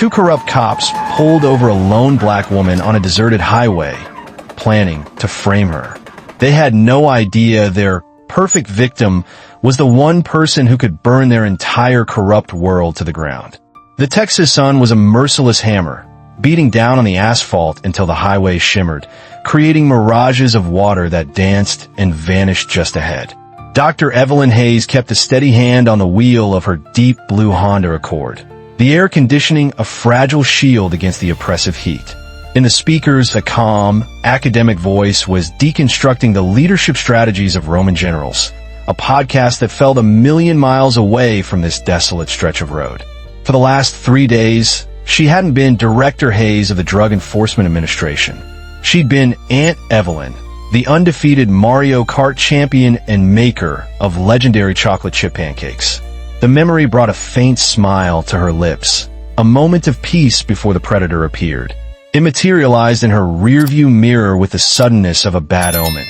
Two corrupt cops pulled over a lone black woman on a deserted highway, planning to frame her. They had no idea their perfect victim was the one person who could burn their entire corrupt world to the ground. The Texas sun was a merciless hammer, beating down on the asphalt until the highway shimmered, creating mirages of water that danced and vanished just ahead. Dr. Evelyn Hayes kept a steady hand on the wheel of her deep blue Honda Accord, the air conditioning a fragile shield against the oppressive heat. In the speakers, a calm, academic voice was deconstructing the leadership strategies of Roman generals, a podcast that felt a million miles away from this desolate stretch of road. For the last 3 days, she hadn't been Director Hayes of the Drug Enforcement Administration. She'd been Aunt Evelyn, the undefeated Mario Kart champion and maker of legendary chocolate chip pancakes. The memory brought a faint smile to her lips, a moment of peace before the predator appeared. It materialized in her rearview mirror with the suddenness of a bad omen.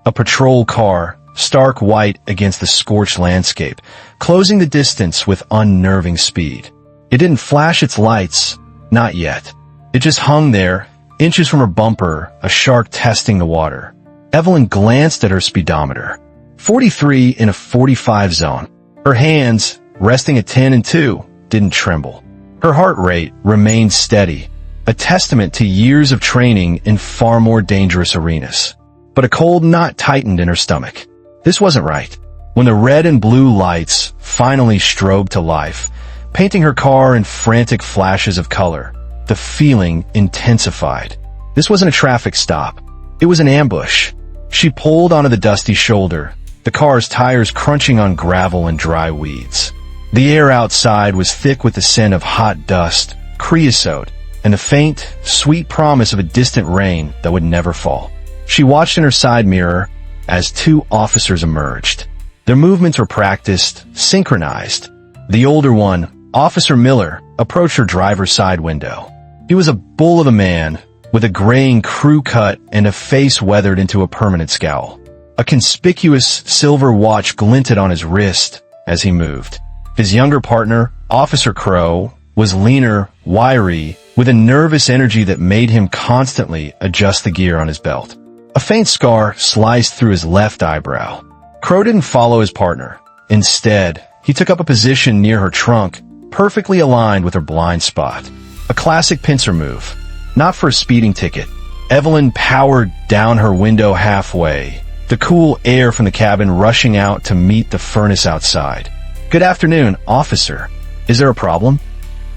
A patrol car, stark white against the scorched landscape, closing the distance with unnerving speed. It didn't flash its lights, not yet. It just hung there, inches from her bumper, a shark testing the water. Evelyn glanced at her speedometer. 43 in a 45 zone. Her hands, resting at 10 and 2, didn't tremble. Her heart rate remained steady, a testament to years of training in far more dangerous arenas. But a cold knot tightened in her stomach. This wasn't right. When the red and blue lights finally strobed to life, painting her car in frantic flashes of color, the feeling intensified. This wasn't a traffic stop. It was an ambush. She pulled onto the dusty shoulder, the car's tires crunching on gravel and dry weeds. The air outside was thick with the scent of hot dust, creosote, and the faint, sweet promise of a distant rain that would never fall. She watched in her side mirror as two officers emerged. Their movements were practiced, synchronized. The older one, Officer Miller, approached her driver's side window. He was a bull of a man, with a graying crew cut and a face weathered into a permanent scowl. A conspicuous silver watch glinted on his wrist as he moved. His younger partner, Officer Crow, was leaner, wiry, with a nervous energy that made him constantly adjust the gear on his belt. A faint scar sliced through his left eyebrow. Crow didn't follow his partner. Instead, he took up a position near her trunk, perfectly aligned with her blind spot. A classic pincer move. Not for a speeding ticket. Evelyn powered down her window halfway, the cool air from the cabin rushing out to meet the furnace outside. "Good afternoon, officer. Is there a problem?"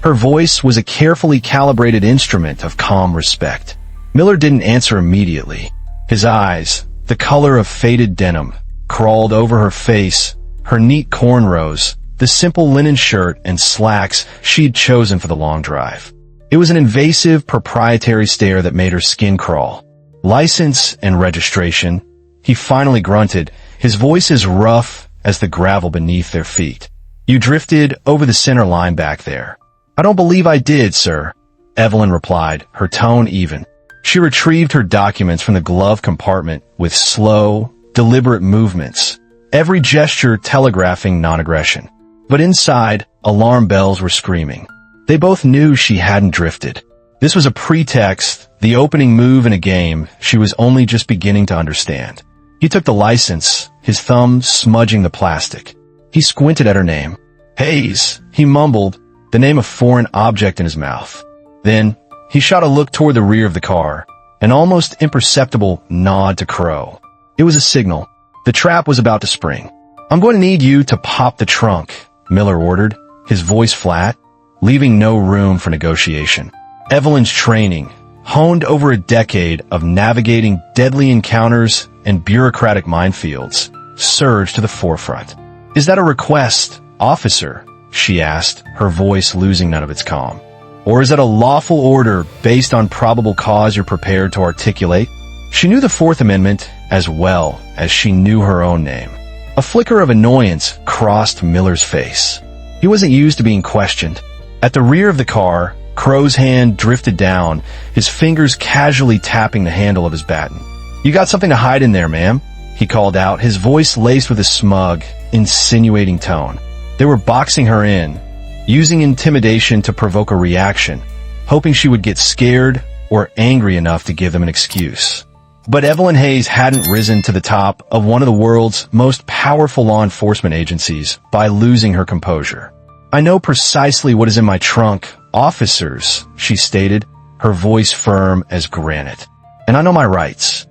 Her voice was a carefully calibrated instrument of calm respect. Miller didn't answer immediately. His eyes, the color of faded denim, crawled over her face, her neat cornrows, the simple linen shirt and slacks she'd chosen for the long drive. It was an invasive, proprietary stare that made her skin crawl. "License and registration," he finally grunted, his voice as rough as the gravel beneath their feet. "You drifted over the center line back there." "I don't believe I did, sir," Evelyn replied, her tone even. She retrieved her documents from the glove compartment with slow, deliberate movements, every gesture telegraphing non-aggression. But inside, alarm bells were screaming. They both knew she hadn't drifted. This was a pretext, the opening move in a game she was only just beginning to understand. He took the license, his thumb smudging the plastic. He squinted at her name. "Hayes," he mumbled, the name of foreign object in his mouth. Then, he shot a look toward the rear of the car, an almost imperceptible nod to Crow. It was a signal. The trap was about to spring. "I'm going to need you to pop the trunk," Miller ordered, his voice flat, leaving no room for negotiation. Evelyn's training, honed over a decade of navigating deadly encounters and bureaucratic minefields, surged to the forefront. "Is that a request, officer?" she asked, her voice losing none of its calm. "Or is that a lawful order based on probable cause you're prepared to articulate?" She knew the Fourth Amendment as well as she knew her own name. A flicker of annoyance crossed Miller's face. He wasn't used to being questioned. At the rear of the car, Crow's hand drifted down, his fingers casually tapping the handle of his baton. "You got something to hide in there, ma'am," he called out, his voice laced with a smug, insinuating tone. They were boxing her in, using intimidation to provoke a reaction, hoping she would get scared or angry enough to give them an excuse. But Evelyn Hayes hadn't risen to the top of one of the world's most powerful law enforcement agencies by losing her composure. "I know precisely what is in my trunk, officers," she stated, her voice firm as granite. "And I know my rights."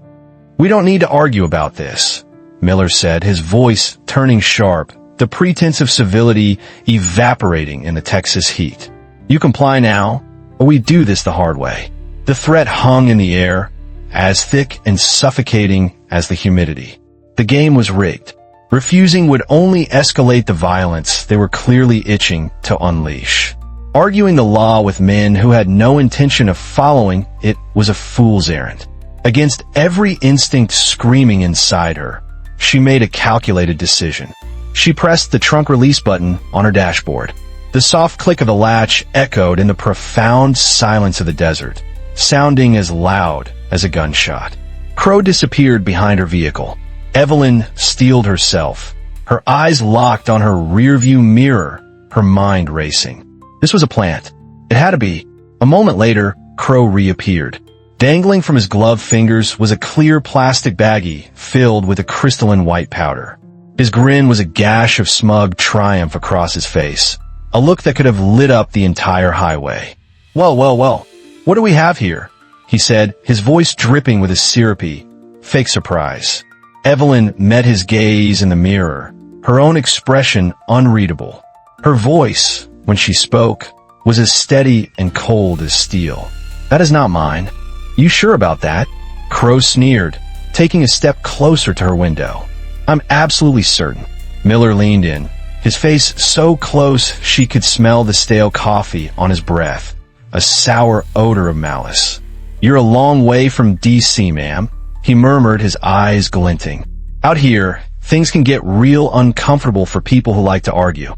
"We don't need to argue about this," Miller said, his voice turning sharp, the pretense of civility evaporating in the Texas heat. "You comply now, or we do this the hard way." The threat hung in the air, as thick and suffocating as the humidity. The game was rigged. Refusing would only escalate the violence they were clearly itching to unleash. Arguing the law with men who had no intention of following it was a fool's errand. Against every instinct screaming inside her, she made a calculated decision. She pressed the trunk release button on her dashboard. The soft click of the latch echoed in the profound silence of the desert, sounding as loud as a gunshot. Crow disappeared behind her vehicle. Evelyn steeled herself, her eyes locked on her rearview mirror, her mind racing. This was a plant. It had to be. A moment later, Crow reappeared. Dangling from his gloved fingers was a clear plastic baggie filled with a crystalline white powder. His grin was a gash of smug triumph across his face, a look that could have lit up the entire highway. "Well, well, well, what do we have here?" he said, his voice dripping with a syrupy, fake surprise. Evelyn met his gaze in the mirror, her own expression unreadable. Her voice, when she spoke, was as steady and cold as steel. "That is not mine." "You sure about that?" Crow sneered, taking a step closer to her window. "I'm absolutely certain." Miller leaned in, his face so close she could smell the stale coffee on his breath, a sour odor of malice. "You're a long way from D.C., ma'am," he murmured, his eyes glinting. "Out here, things can get real uncomfortable for people who like to argue."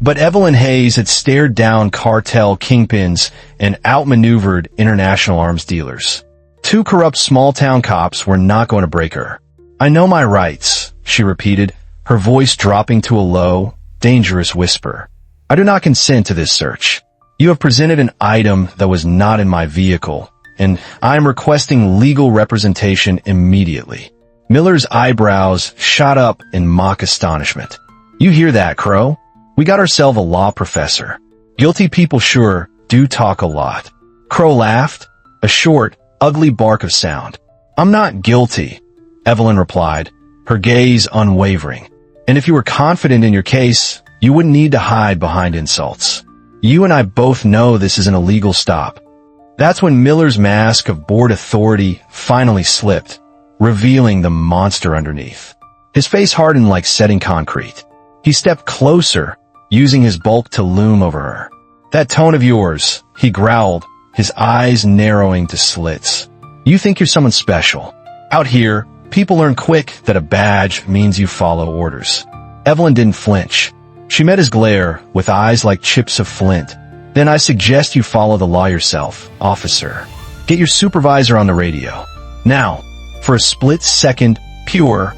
But Evelyn Hayes had stared down cartel kingpins and outmaneuvered international arms dealers. Two corrupt small-town cops were not going to break her. "I know my rights," she repeated, her voice dropping to a low, dangerous whisper. "I do not consent to this search. You have presented an item that was not in my vehicle, and I am requesting legal representation immediately." Miller's eyebrows shot up in mock astonishment. "You hear that, Crow? We got ourselves a law professor. Guilty people sure do talk a lot." Crow laughed, a short, ugly bark of sound. "I'm not guilty," Evelyn replied, her gaze unwavering. "And if you were confident in your case, you wouldn't need to hide behind insults. You and I both know this is an illegal stop." That's when Miller's mask of bored authority finally slipped, revealing the monster underneath. His face hardened like setting concrete. He stepped closer, using his bulk to loom over her. "That tone of yours," he growled, his eyes narrowing to slits. "You think you're someone special. Out here, people learn quick that a badge means you follow orders." Evelyn didn't flinch. She met his glare with eyes like chips of flint. "Then I suggest you follow the law yourself, officer. Get your supervisor on the radio." Now, for a split second, pure,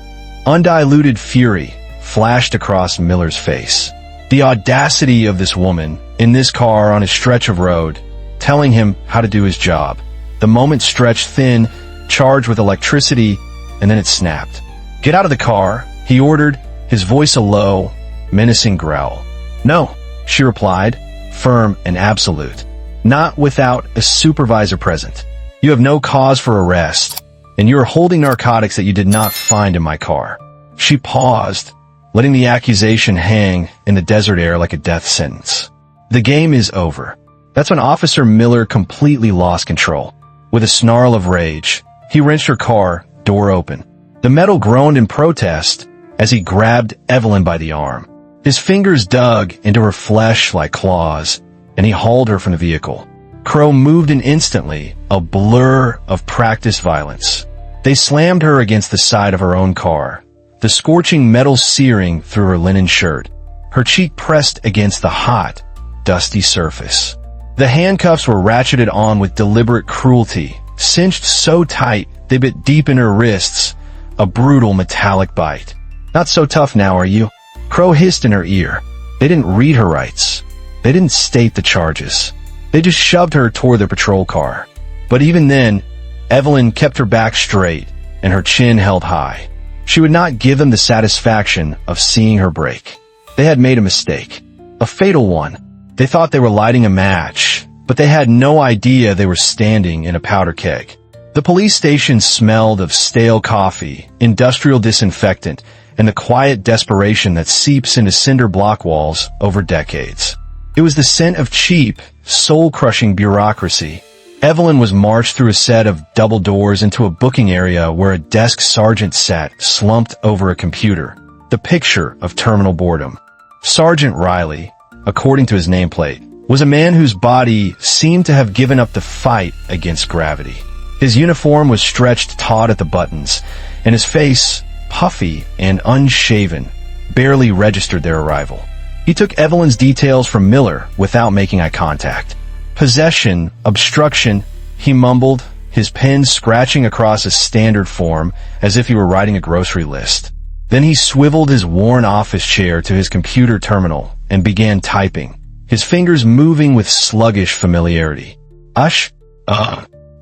undiluted fury flashed across Miller's face. The audacity of this woman, in this car on a stretch of road, telling him how to do his job. The moment stretched thin, charged with electricity, and then it snapped. "Get out of the car," he ordered, his voice a low, menacing growl. "No," she replied, firm and absolute. "Not without a supervisor present. You have no cause for arrest, and you are holding narcotics that you did not find in my car." She paused, letting the accusation hang in the desert air like a death sentence. The game is over. That's when Officer Miller completely lost control. With a snarl of rage, he wrenched her car, door open. The metal groaned in protest as he grabbed Evelyn by the arm. His fingers dug into her flesh like claws, and he hauled her from the vehicle. Crow moved in instantly, a blur of practiced violence. They slammed her against the side of her own car, the scorching metal searing through her linen shirt, her cheek pressed against the hot, dusty surface. The handcuffs were ratcheted on with deliberate cruelty, cinched so tight they bit deep in her wrists, a brutal metallic bite. "Not so tough now, are you?" Crow hissed in her ear. They didn't read her rights. They didn't state the charges. They just shoved her toward their patrol car. But even then, Evelyn kept her back straight and her chin held high. She would not give them the satisfaction of seeing her break. They had made a mistake. A fatal one. They thought they were lighting a match, but they had no idea they were standing in a powder keg. The police station smelled of stale coffee, industrial disinfectant, and the quiet desperation that seeps into cinder block walls over decades. It was the scent of cheap, soul-crushing bureaucracy. Evelyn was marched through a set of double doors into a booking area where a desk sergeant sat slumped over a computer, the picture of terminal boredom. Sergeant Riley, according to his nameplate, was a man whose body seemed to have given up the fight against gravity. His uniform was stretched taut at the buttons, and his face, puffy and unshaven, barely registered their arrival. He took Evelyn's details from Miller without making eye contact. Possession, obstruction, he mumbled, his pen scratching across a standard form as if he were writing a grocery list. Then he swiveled his worn office chair to his computer terminal and began typing, his fingers moving with sluggish familiarity. Ush,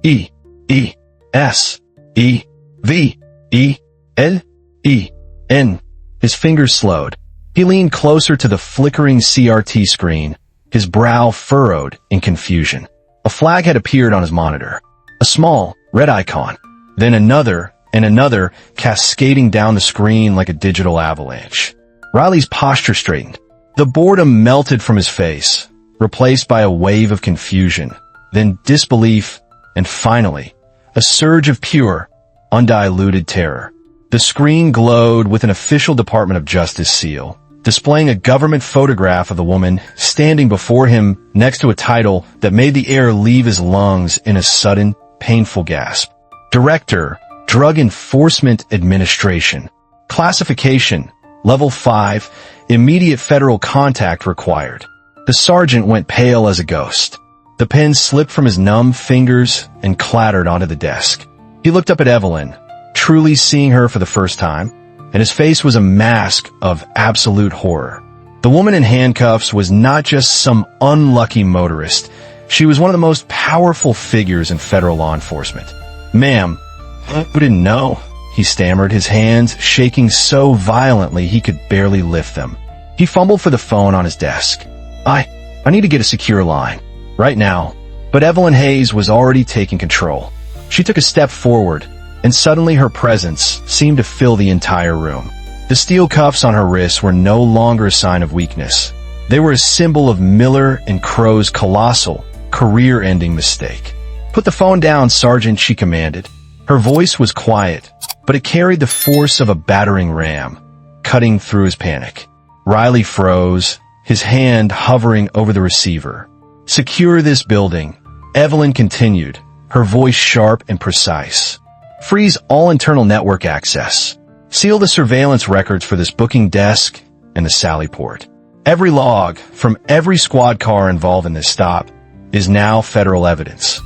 E, E, S, E, V, E, L, E, N. His fingers slowed. He leaned closer to the flickering CRT screen, his brow furrowed in confusion. A flag had appeared on his monitor. A small, red icon. Then another and another cascading down the screen like a digital avalanche. Riley's posture straightened. The boredom melted from his face, replaced by a wave of confusion, then disbelief, and finally, a surge of pure, undiluted terror. The screen glowed with an official Department of Justice seal, displaying a government photograph of the woman standing before him next to a title that made the air leave his lungs in a sudden, painful gasp. Director, Drug Enforcement Administration. Classification, Level 5, immediate federal contact required. The sergeant went pale as a ghost. The pen slipped from his numb fingers and clattered onto the desk. He looked up at Evelyn, truly seeing her for the first time, and his face was a mask of absolute horror. The woman in handcuffs was not just some unlucky motorist. She was one of the most powerful figures in federal law enforcement. "Ma'am, who didn't know?" he stammered, his hands shaking so violently he could barely lift them. He fumbled for the phone on his desk. I need to get a secure line. Right now." But Evelyn Hayes was already taking control. She took a step forward, and suddenly her presence seemed to fill the entire room. The steel cuffs on her wrists were no longer a sign of weakness. They were a symbol of Miller and Crow's colossal, career-ending mistake. "Put the phone down, Sergeant," she commanded. Her voice was quiet, but it carried the force of a battering ram, cutting through his panic. Riley froze, his hand hovering over the receiver. "Secure this building," Evelyn continued, her voice sharp and precise. "Freeze all internal network access. Seal the surveillance records for this booking desk and the Sally port. Every log from every squad car involved in this stop is now federal evidence."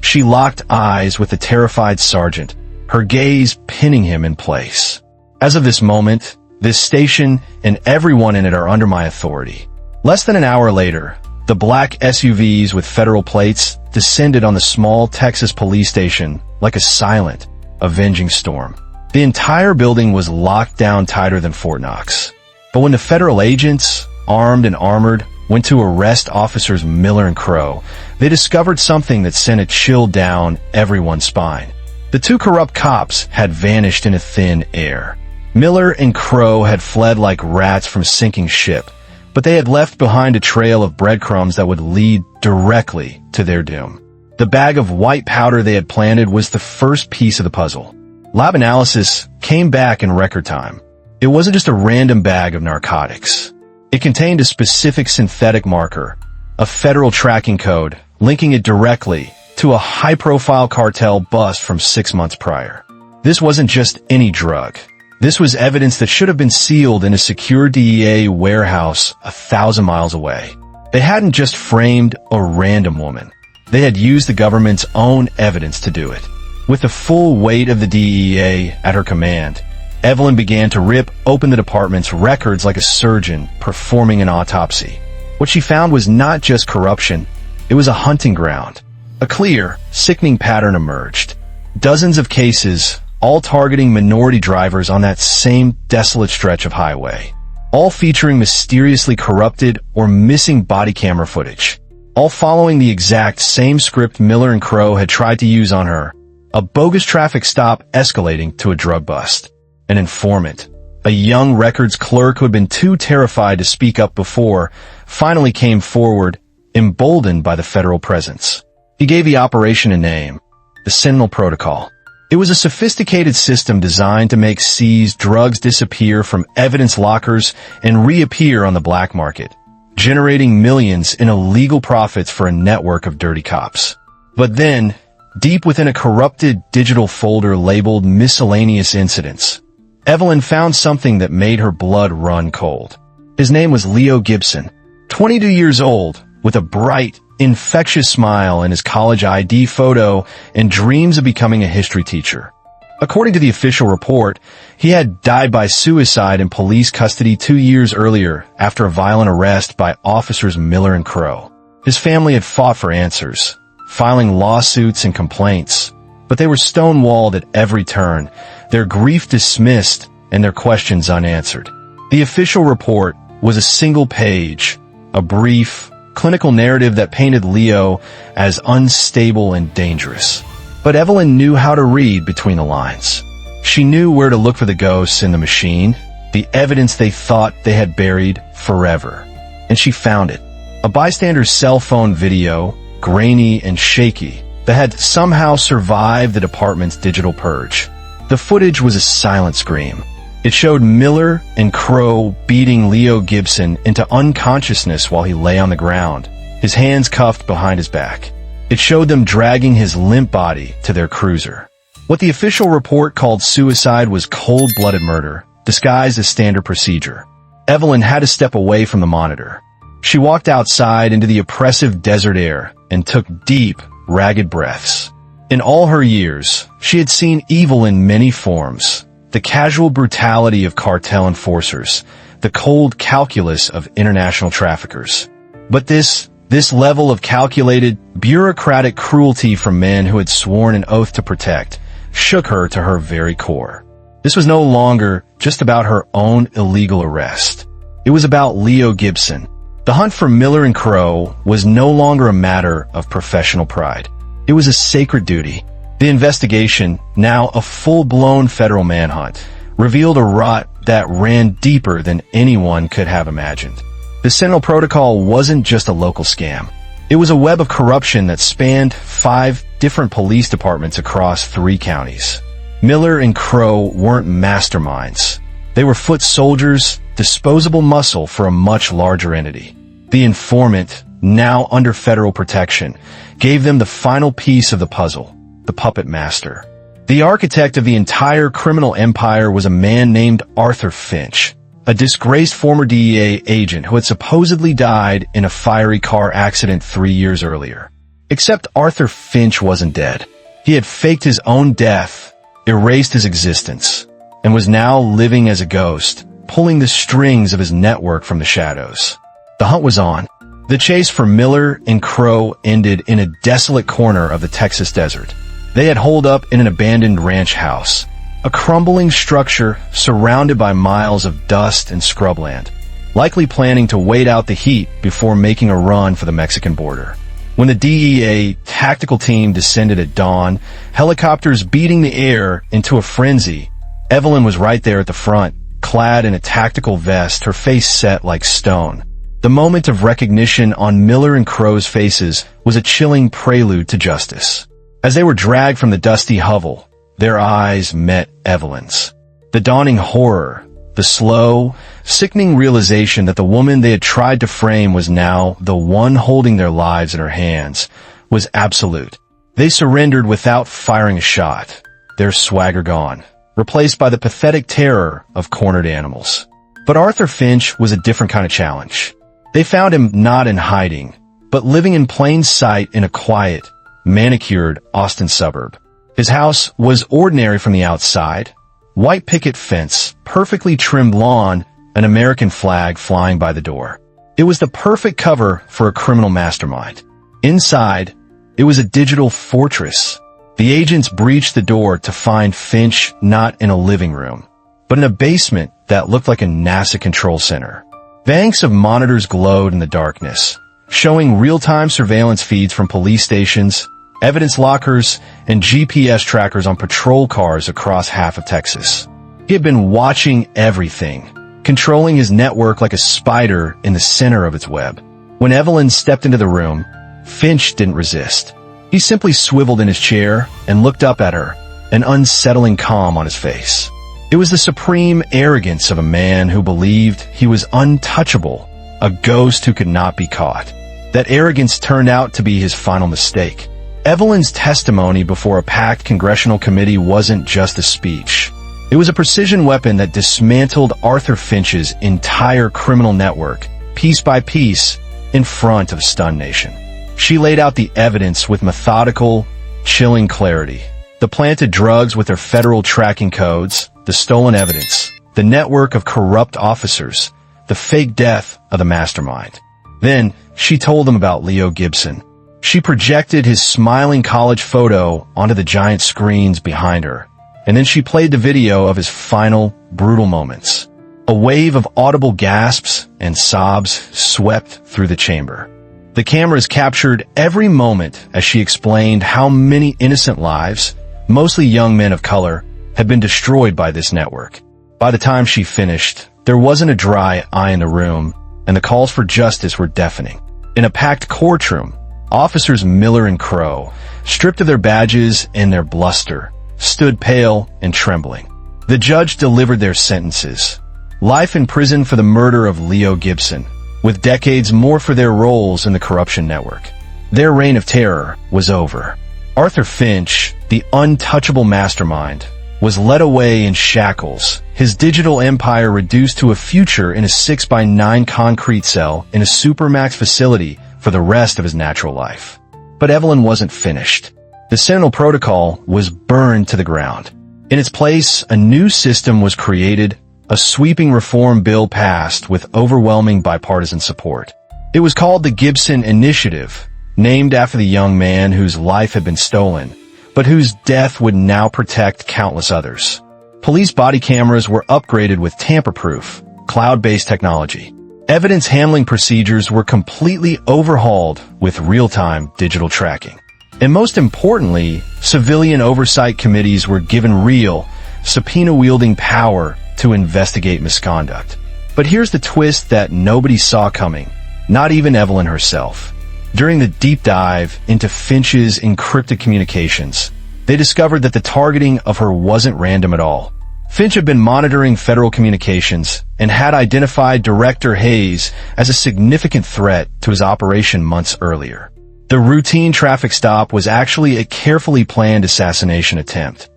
She locked eyes with the terrified sergeant, her gaze pinning him in place. "As of this moment, this station and everyone in it are under my authority." Less than an hour later, the black SUVs with federal plates descended on the small Texas police station like a silent, avenging storm. The entire building was locked down tighter than Fort Knox. But when the federal agents, armed and armored, went to arrest officers Miller and Crow, they discovered something that sent a chill down everyone's spine. The two corrupt cops had vanished into thin air. Miller and Crow had fled like rats from a sinking ship, but they had left behind a trail of breadcrumbs that would lead directly to their doom. The bag of white powder they had planted was the first piece of the puzzle. Lab analysis came back in record time. It wasn't just a random bag of narcotics. It contained a specific synthetic marker, a federal tracking code, linking it directly to a high-profile cartel bust from 6 months prior. This wasn't just any drug. This was evidence that should have been sealed in a secure DEA warehouse 1,000 miles away. They hadn't just framed a random woman. They had used the government's own evidence to do it. With the full weight of the DEA at her command, Evelyn began to rip open the department's records like a surgeon performing an autopsy. What she found was not just corruption, it was a hunting ground. A clear, sickening pattern emerged. Dozens of cases, all targeting minority drivers on that same desolate stretch of highway. All featuring mysteriously corrupted or missing body camera footage. All following the exact same script Miller and Crow had tried to use on her. A bogus traffic stop escalating to a drug bust. An informant, a young records clerk who had been too terrified to speak up before, finally came forward, emboldened by the federal presence. He gave the operation a name, the Sentinel Protocol. It was a sophisticated system designed to make seized drugs disappear from evidence lockers and reappear on the black market, generating millions in illegal profits for a network of dirty cops. But then, deep within a corrupted digital folder labeled Miscellaneous Incidents, Evelyn found something that made her blood run cold. His name was Leo Gibson, 22 years old, with a bright, infectious smile and his college ID photo and dreams of becoming a history teacher. According to the official report, he had died by suicide in police custody 2 years earlier after a violent arrest by officers Miller and Crow. His family had fought for answers, filing lawsuits and complaints, but they were stonewalled at every turn, their grief dismissed and their questions unanswered. The official report was a single page, a brief, clinical narrative that painted Leo as unstable and dangerous. But Evelyn knew how to read between the lines. She knew where to look for the ghosts in the machine, the evidence they thought they had buried forever. And she found it. A bystander's cell phone video, grainy and shaky, that had somehow survived the department's digital purge. The footage was a silent scream. It showed Miller and Crow beating Leo Gibson into unconsciousness while he lay on the ground, his hands cuffed behind his back. It showed them dragging his limp body to their cruiser. What the official report called suicide was cold-blooded murder, disguised as standard procedure. Evelyn had to step away from the monitor. She walked outside into the oppressive desert air and took deep, ragged breaths. In all her years, she had seen evil in many forms. The casual brutality of cartel enforcers, the cold calculus of international traffickers. But this level of calculated, bureaucratic cruelty from men who had sworn an oath to protect shook her to her very core. This was no longer just about her own illegal arrest. It was about Leo Gibson. The hunt for Miller and Crow was no longer a matter of professional pride. It was a sacred duty. The investigation, now a full-blown federal manhunt, revealed a rot that ran deeper than anyone could have imagined. The Sentinel Protocol wasn't just a local scam. It was a web of corruption that spanned 5 different police departments across 3 counties. Miller and Crow weren't masterminds. They were foot soldiers, disposable muscle for a much larger entity. The informant, now under federal protection, gave them the final piece of the puzzle. The puppet master. The architect of the entire criminal empire was a man named Arthur Finch, a disgraced former DEA agent who had supposedly died in a fiery car accident 3 years earlier. Except Arthur Finch wasn't dead. He had faked his own death, erased his existence, and was now living as a ghost, pulling the strings of his network from the shadows. The hunt was on. The chase for Miller and Crow ended in a desolate corner of the Texas desert. They had holed up in an abandoned ranch house, a crumbling structure surrounded by miles of dust and scrubland, likely planning to wait out the heat before making a run for the Mexican border. When the DEA tactical team descended at dawn, helicopters beating the air into a frenzy, Evelyn was right there at the front, clad in a tactical vest, her face set like stone. The moment of recognition on Miller and Crow's faces was a chilling prelude to justice. As they were dragged from the dusty hovel, their eyes met Evelyn's. The dawning horror, the slow, sickening realization that the woman they had tried to frame was now the one holding their lives in her hands, was absolute. They surrendered without firing a shot, their swagger gone, replaced by the pathetic terror of cornered animals. But Arthur Finch was a different kind of challenge. They found him not in hiding, but living in plain sight in a quiet, manicured Austin suburb. His house was ordinary from the outside. White picket fence, perfectly trimmed lawn, an American flag flying by the door. It was the perfect cover for a criminal mastermind. Inside, it was a digital fortress. The agents breached the door to find Finch not in a living room, but in a basement that looked like a NASA control center. Banks of monitors glowed in the darkness, showing real-time surveillance feeds from police stations, evidence lockers, and GPS trackers on patrol cars across half of Texas. He had been watching everything, controlling his network like a spider in the center of its web. When Evelyn stepped into the room, Finch didn't resist. He simply swiveled in his chair and looked up at her, an unsettling calm on his face. It was the supreme arrogance of a man who believed he was untouchable, a ghost who could not be caught. That arrogance turned out to be his final mistake. Evelyn's testimony before a packed congressional committee wasn't just a speech. It was a precision weapon that dismantled Arthur Finch's entire criminal network, piece by piece, in front of a stunned nation. She laid out the evidence with methodical, chilling clarity. The planted drugs with their federal tracking codes, the stolen evidence, the network of corrupt officers, the fake death of the mastermind. Then, she told them about Leo Gibson. She projected his smiling college photo onto the giant screens behind her, and then she played the video of his final, brutal moments. A wave of audible gasps and sobs swept through the chamber. The cameras captured every moment as she explained how many innocent lives, mostly young men of color, had been destroyed by this network. By the time she finished, there wasn't a dry eye in the room, and the calls for justice were deafening. In a packed courtroom, Officers Miller and Crow, stripped of their badges and their bluster, stood pale and trembling. The judge delivered their sentences. Life in prison for the murder of Leo Gibson, with decades more for their roles in the corruption network. Their reign of terror was over. Arthur Finch, the untouchable mastermind, was led away in shackles, his digital empire reduced to a future in a 6x9 concrete cell in a supermax facility for the rest of his natural life. But Evelyn wasn't finished. The Sentinel Protocol was burned to the ground. In its place, a new system was created, a sweeping reform bill passed with overwhelming bipartisan support. It was called the Gibson Initiative, named after the young man whose life had been stolen, but whose death would now protect countless others. Police body cameras were upgraded with tamper-proof, cloud-based technology. Evidence handling procedures were completely overhauled with real-time digital tracking. And most importantly, civilian oversight committees were given real, subpoena-wielding power to investigate misconduct. But here's the twist that nobody saw coming, not even Evelyn herself. During the deep dive into Finch's encrypted communications, they discovered that the targeting of her wasn't random at all. Finch had been monitoring federal communications and had identified Director Hayes as a significant threat to his operation months earlier. The routine traffic stop was actually a carefully planned assassination attempt.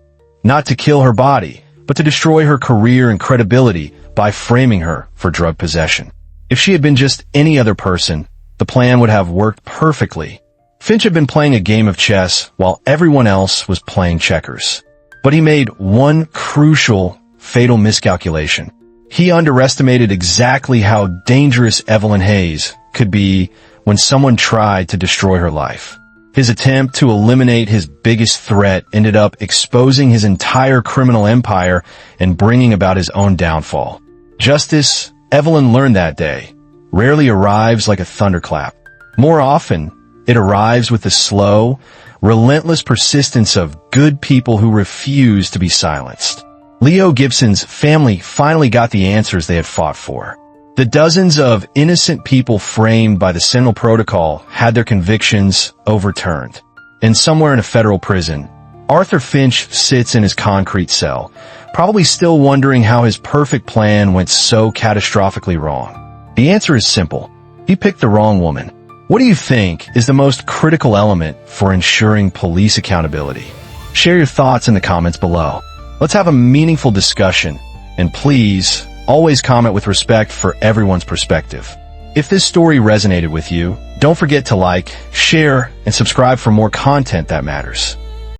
Not to kill her body, but to destroy her career and credibility by framing her for drug possession. If she had been just any other person, the plan would have worked perfectly. Finch had been playing a game of chess while everyone else was playing checkers. But he made one crucial, fatal miscalculation. He underestimated exactly how dangerous Evelyn Hayes could be when someone tried to destroy her life. His attempt to eliminate his biggest threat ended up exposing his entire criminal empire and bringing about his own downfall. Justice, Evelyn learned that day, rarely arrives like a thunderclap. More often, it arrives with the slow, relentless persistence of good people who refuse to be silenced. Leo Gibson's family finally got the answers they had fought for. The dozens of innocent people framed by the Sentinel Protocol had their convictions overturned. And somewhere in a federal prison, Arthur Finch sits in his concrete cell, probably still wondering how his perfect plan went so catastrophically wrong. The answer is simple. He picked the wrong woman. What do you think is the most critical element for ensuring police accountability? Share your thoughts in the comments below. Let's have a meaningful discussion, and please, always comment with respect for everyone's perspective. If this story resonated with you, don't forget to like, share, and subscribe for more content that matters.